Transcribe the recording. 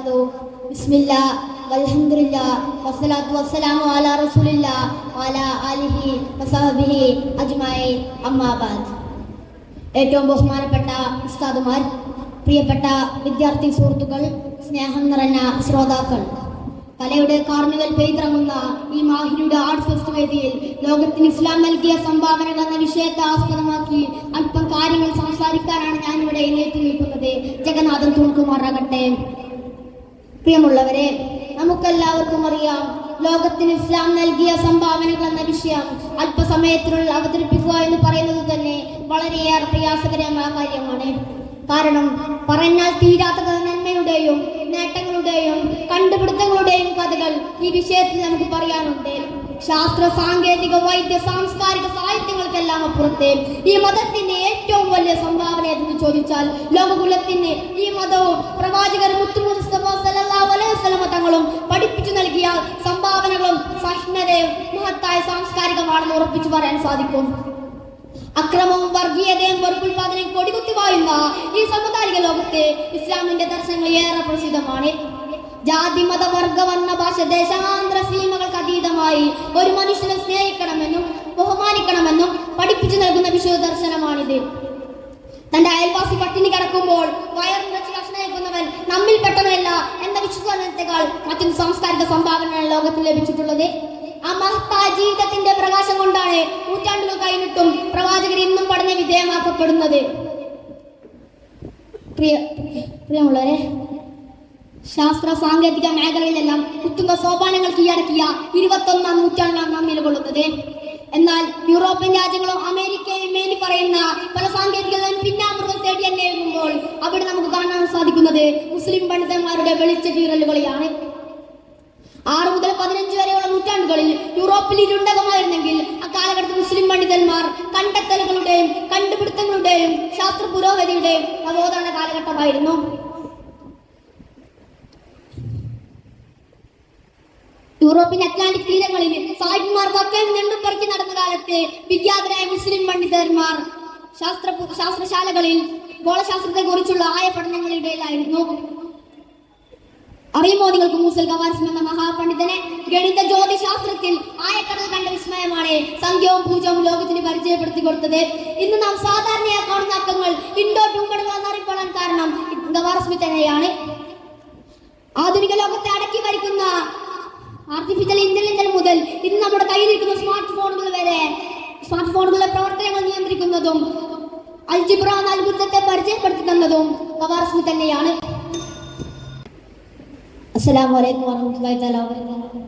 വബറകാതുഹു. ബിസ്മില്ലാ വൽഹംദുലില്ലാ വസ്സലാത്തു വസ്സലാമു അലാ റസൂലില്ലാ വഅലാ ആലിഹി വസഹബിഹി അജ്മഈൻ. അമ്മാ ബഅദ്. ഏറ്റവും ബഹുമാനപ്പെട്ട ഉസ്താദുമാർ, പ്രിയപ്പെട്ട വിദ്യാർത്ഥി സുഹൃത്തുക്കൾ, സ്നേഹം നിറഞ്ഞ ശ്രോതാക്കൾ, കലയുടെ കാർണിവൽ പെയ്തിറങ്ങുന്ന ഈ മാഹിരിയുടെ ആർട്സ് ഫെസ്റ്റ് വേദിയിൽ ലോകത്തിന് ഇസ്ലാം നൽകിയ സംഭാവനകൾ എന്ന വിഷയത്തെ ആസ്പദമാക്കി അല്പം കാര്യങ്ങൾ സംസാരിക്കാനാണ് ഞാനിവിടെ എഴുന്നേറ്റ് നിൽക്കുന്നത്. ജഗന്നാഥൻ തുണക്കുമാറാകട്ടെ. പ്രിയമുള്ളവരെ, നമുക്കെല്ലാവർക്കും അറിയാം, ലോകത്തിന് ഇസ്ലാം നൽകിയ സംഭാവനകൾ എന്ന വിഷയം അല്പസമയത്തിനുള്ളിൽ അവതരിപ്പിക്കുക എന്ന് പറയുന്നത് തന്നെ വളരെയേറെ പ്രയാസകരമായ കാര്യമാണ്. കാരണം പറഞ്ഞാൽ തീരാത്ത നന്മയുടെയും നേട്ടങ്ങളുടെയും കണ്ടുപിടുത്തങ്ങളുടെയും കഥകൾ ഈ വിഷയത്തിൽ നമുക്ക് പറയാനുണ്ട്. ശാസ്ത്ര, സാങ്കേതിക, വൈദ്യ, സാംസ്കാരിക സാഹിത്യങ്ങൾക്കെല്ലാം അപ്പുറത്തെ ഈ മതത്തിന്റെ ഏറ്റവും വലിയ സംഭാവന ഏതെന്ന് ചോദിച്ചാൽ ലോകകുലത്തിന് ഈ മതവും പ്രവാചകർ മുസ്തഫ സല്ലല്ലാഹു അലൈഹി വസല്ലം തങ്ങളും പഠിപ്പിച്ചു നൽകിയ സംഭാവനകളും സഹിഷ്ണുതയും മഹത്തായ സാംസ്കാരികമാണെന്ന് ഉറപ്പിച്ചു പറയാൻ സാധിക്കും. അക്രമവും വർഗീയതയും വെറുപ്പുൽപാദനയും കൊടികുത്തി വായുന്ന ഈ സമകാലിക ലോകത്തെ ഇസ്ലാമിന്റെ ദർശനങ്ങൾ ഏറെ പ്രസിദ്ധമാണ്. ജാതി, മത, വർഗ, വർണ്ണ, ഭാഷ, ദേശാന്തര സീമകൾക്ക് അതീതമായി ഒരു മനുഷ്യനെ സ്നേഹിക്കണമെന്നും ബഹുമാനിക്കണമെന്നും പഠിപ്പിച്ചു നൽകുന്ന വിശ്വ ദർശനമാണിത്. തന്റെ അയൽവാസി പട്ടിണി കിടക്കുമ്പോൾ വയർ നിറച്ച് ഭക്ഷണമേക്കുന്നവൻ നമ്മിൽപ്പെട്ടവനല്ല എന്ന വിശ്വാസത്തെക്കാൾ മറ്റൊരു സാംസ്കാരിക സംഭാവനയാണ് ലോകത്തിൽ ലഭിച്ചിട്ടുള്ളത്. ആ മഹത്തായ ജീവിതത്തിന്റെ പ്രകാശം കൊണ്ടാണ് നൂറ്റാണ്ടുകൾ കഴിഞ്ഞിട്ടും പ്രവാചകർ ഇന്നും പഠന വിധേയമാക്കപ്പെടുന്നത്. പ്രിയമുള്ളവരെ, ശാസ്ത്ര സാങ്കേതിക മേഖലയിലെല്ലാം ഉത്തുംഗ സോപാനങ്ങൾ കീഴടക്കിയ 21ാം നൂറ്റാണ്ടിലാണ് നാം നിലകൊള്ളുന്നത്. എന്നാൽ യൂറോപ്യൻ രാജ്യങ്ങളും അമേരിക്കയും മേലി പറയുന്ന പല സാങ്കേതികതയും പിന്നാമ്പുറം തേടി അന്വേഷിക്കുമ്പോൾ അവിടെ നമുക്ക് കാണാൻ സാധിക്കുന്നത് മുസ്ലിം പണ്ഡിതന്മാരുടെ വെളിച്ച കീറലുകളെയാണ്. 6 മുതൽ 15 വരെയുള്ള നൂറ്റാണ്ടുകളിൽ യൂറോപ്പിൽ ഇരുണ്ടകമായിരുന്നെങ്കിൽ അക്കാലഘട്ടത്തിൽ മുസ്ലിം പണ്ഡിതന്മാർ കണ്ടെത്തലുകളുടെയും കണ്ടുപിടുത്തങ്ങളുടെയും ശാസ്ത്ര പുരോഗതിയുടെയും നവോത്ഥാന കാലഘട്ടമായിരുന്നു. യൂറോപ്യൻ അറ്റ്ലാന്റിക് തീരങ്ങളിൽ സാഹിബന്മാർക്കൊക്കെ നെണ്ടുപറിക്കി നടന്ന കാലത്ത് വിഖ്യാതരായ മുസ്ലിം പണ്ഡിതന്മാർ ശാസ്ത്രശാലകളിൽ ഗോളശാസ്ത്രത്തെ കുറിച്ചുള്ള ആയ പഠനങ്ങളിടയിലായിരുന്നു. അറിയുമോ നിങ്ങൾക്ക് മൂസൽ ഖവാരിസ്മി എന്ന മഹാപണ്ഡിതനെ? ഗണിത ജ്യോതിശാസ്ത്രത്തിൽ ആയക്കടൽ കണ്ട വിസ്മയമാണ് സംഖ്യവും പൂജവും ലോകത്തിന് പരിചയപ്പെടുത്തി കൊടുത്തത്. ഇന്ന് നാം സാധാരണയായി കാണുന്ന അക്കങ്ങൾ ഇൻഡോ ടൂമണുകൾ എന്നറിയപ്പെടാൻ കാരണം ഖവാരിസ്മി തന്നെയാണ്. ആധുനിക ലോകത്തെ അടക്കി ഭരിക്കുന്ന ആർട്ടിഫിഷ്യൽ ഇന്റലിജൻസ് മുതൽ ഇന്ന് നമ്മുടെ കയ്യിലിരിക്കുന്ന സ്മാർട്ട് ഫോണുകളുടെ പ്രവർത്തനങ്ങൾ നിയന്ത്രിക്കുന്നതും അൽജിബ്ര എന്ന അത്ഭുതത്തെ പരിചയപ്പെടുത്തി തന്നതും ഖവാരിസ്മി തന്നെയാണ്. അസ്സലാമു അലൈക്കും വറഹ്മത്തുള്ളാഹി തആല വബറകാതുഹു.